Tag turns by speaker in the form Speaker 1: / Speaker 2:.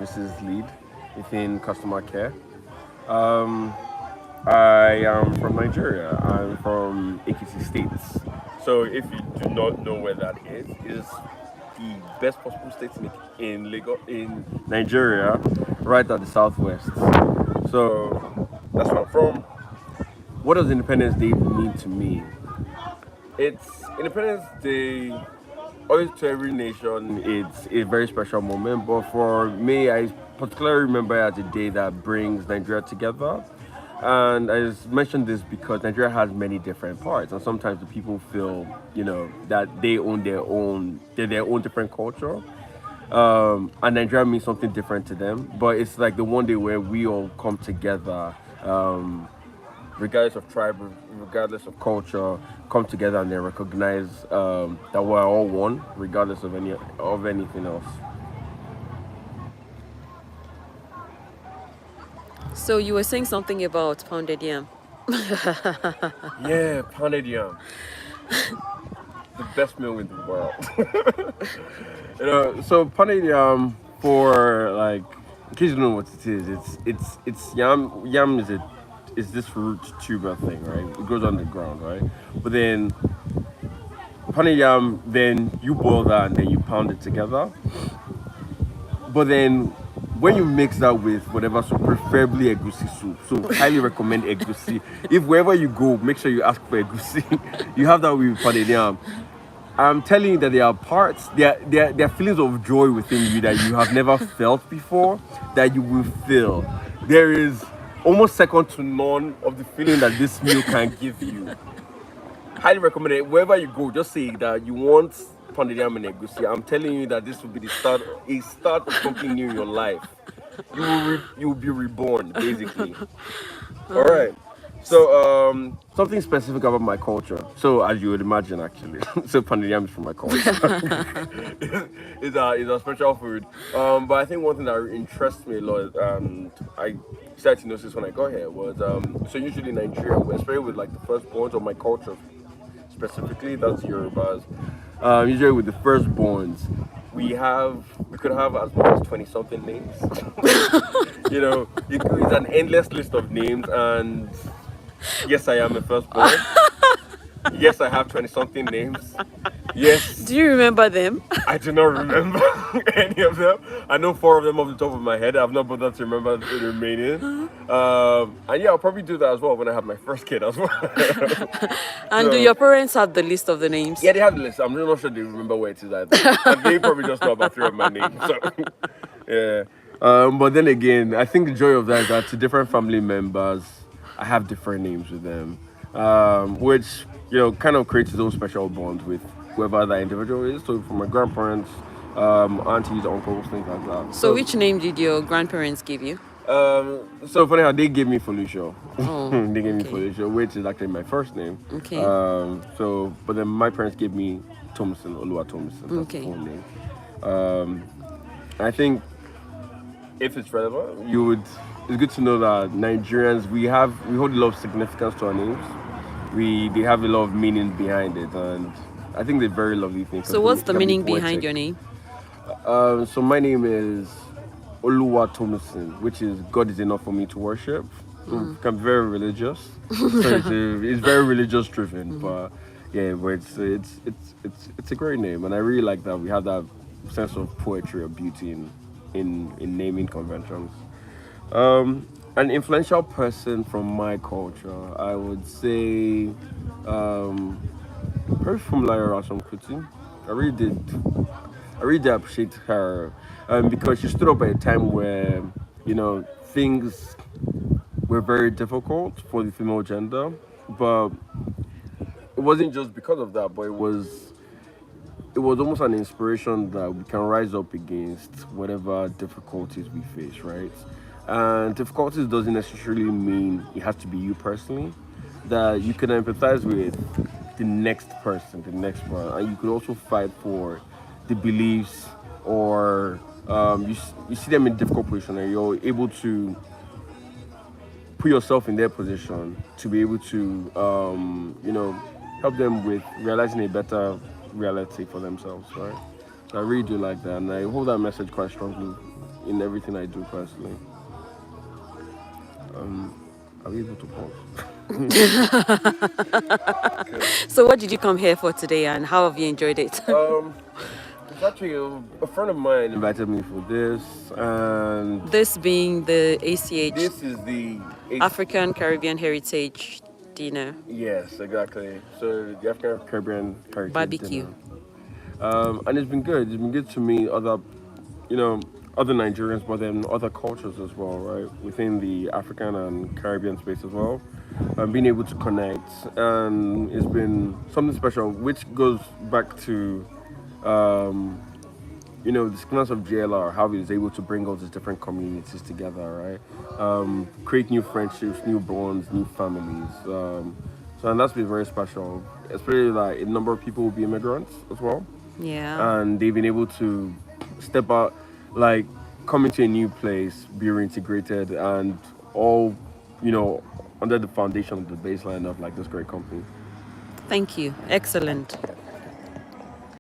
Speaker 1: services lead within customer care. Um, I am from Nigeria. I'm from Ekiti States. So if you do not know where that is the best possible state in Lagos, in Nigeria, right at the southwest. So that's where I'm from. What does Independence Day mean to me? It's Independence Day. Always to every nation, it's a very special moment. But for me, I particularly remember it as a day that brings Nigeria together. And I just mentioned this because Nigeria has many different parts, and sometimes the people feel, that they own their own different culture. And Nigeria means something different to them. But it's like the one day where we all come together. Regardless of tribe, regardless of culture, come together and then recognize that we're all one, regardless of anything else.
Speaker 2: So you were saying something about pounded yam.
Speaker 1: Yeah, pounded yam, the best meal in the world. So pounded yam, for like, in case you don't know what it is, it's yam. Yam is this root tuber thing, right? It grows on the ground, right? But then pounded yam, then you boil that and then you pound it together. But then when you mix that with whatever soup, preferably egusi soup. So highly recommend egusi. If wherever you go, make sure you ask for egusi. You have that with pounded yam. I'm telling you that there are parts, there are feelings of joy within you that you have never felt before, that you will feel. There is almost second to none of the feeling that this meal can give you. Highly recommend it. Wherever you go, just say that you want pounded yam and egusi. I'm telling you that this will be a start of something new in your life. You will be reborn, basically. All right. So, something specific about my culture. So, as you would imagine, actually, so pounded yam is from my culture. It's a special food. But I think one thing that interests me a lot, I started to notice when I got here was so usually in Nigeria, especially with like the firstborns of my culture specifically, that's Yorubas. Usually with the firstborns, we could have as much as 20 something names. It's an endless list of names, and yes, I am a firstborn. Yes, I have 20 something names. Yes,
Speaker 2: Do you remember them?
Speaker 1: I do not remember any of them. I know four of them off the top of my head. I've not bothered to remember the remaining. And yeah, I'll probably do that as well when I have my first kid as well.
Speaker 2: And do your parents have the list of the names?
Speaker 1: Yeah, they have the list. I'm really not sure they remember where it is either. But they probably just know about three of my names. So, yeah. But then again, I think the joy of that is that to different family members, I have different names with them, which kind of creates its own special bond with whoever that individual is. So for my grandparents, aunties, uncles, things like that.
Speaker 2: So which name did your grandparents give you?
Speaker 1: So funny how they gave me Felicia.
Speaker 2: Oh,
Speaker 1: They gave me
Speaker 2: okay.
Speaker 1: Felicia, which is actually my first name.
Speaker 2: Okay.
Speaker 1: But then my parents gave me Tomisin, Tomisin. That's
Speaker 2: Okay.
Speaker 1: the full name. I think if it's relevant, it's good to know that Nigerians, we hold a lot of significance to our names. They have a lot of meaning behind it, and I think they're very lovely things.
Speaker 2: So what's the meaning behind your name?
Speaker 1: So my name is Tomisin, which is God is enough for me to worship. So I'm very religious. So it's very religious driven, but yeah, but it's a great name, and I really like that we have that sense of poetry or beauty in naming conventions. An influential person from my culture, I would say, probably from Lyra Kuti. I really did. I really did appreciate her because she stood up at a time where things were very difficult for the female gender, but it wasn't just because of that, but it was almost an inspiration that we can rise up against whatever difficulties we face, right? And difficulties doesn't necessarily mean it has to be you personally. That you can empathize with the next person, the next one, and you could also fight for the beliefs, or you see them in difficult position, and you're able to put yourself in their position to be able to help them with realizing a better reality for themselves, right? So I really do like that, and I hold that message quite strongly in everything I do personally. Are we able to pause?
Speaker 2: So, what did you come here for today, and how have you enjoyed it?
Speaker 1: It's actually a friend of mine invited me for this, and
Speaker 2: This being the ACH,
Speaker 1: this is the
Speaker 2: African Caribbean Heritage Dinner
Speaker 1: yes, exactly. So the African Caribbean Heritage
Speaker 2: barbecue.
Speaker 1: Dinner, and it's been good. It's been good to meet other, you know, other Nigerians, but then other cultures as well, right? Within the African and Caribbean space as well, and being able to connect, and it's been something special, which goes back to um, the significance of JLR, how it is able to bring all these different communities together, right? Create new friendships, new bonds, new families. So, and that's been very special. Especially like a number of people will be immigrants as well,
Speaker 2: Yeah.
Speaker 1: and they've been able to step out, like come into a new place, be reintegrated, and all, you know, under the foundation of the baseline of like this great company.
Speaker 2: Thank you. Excellent.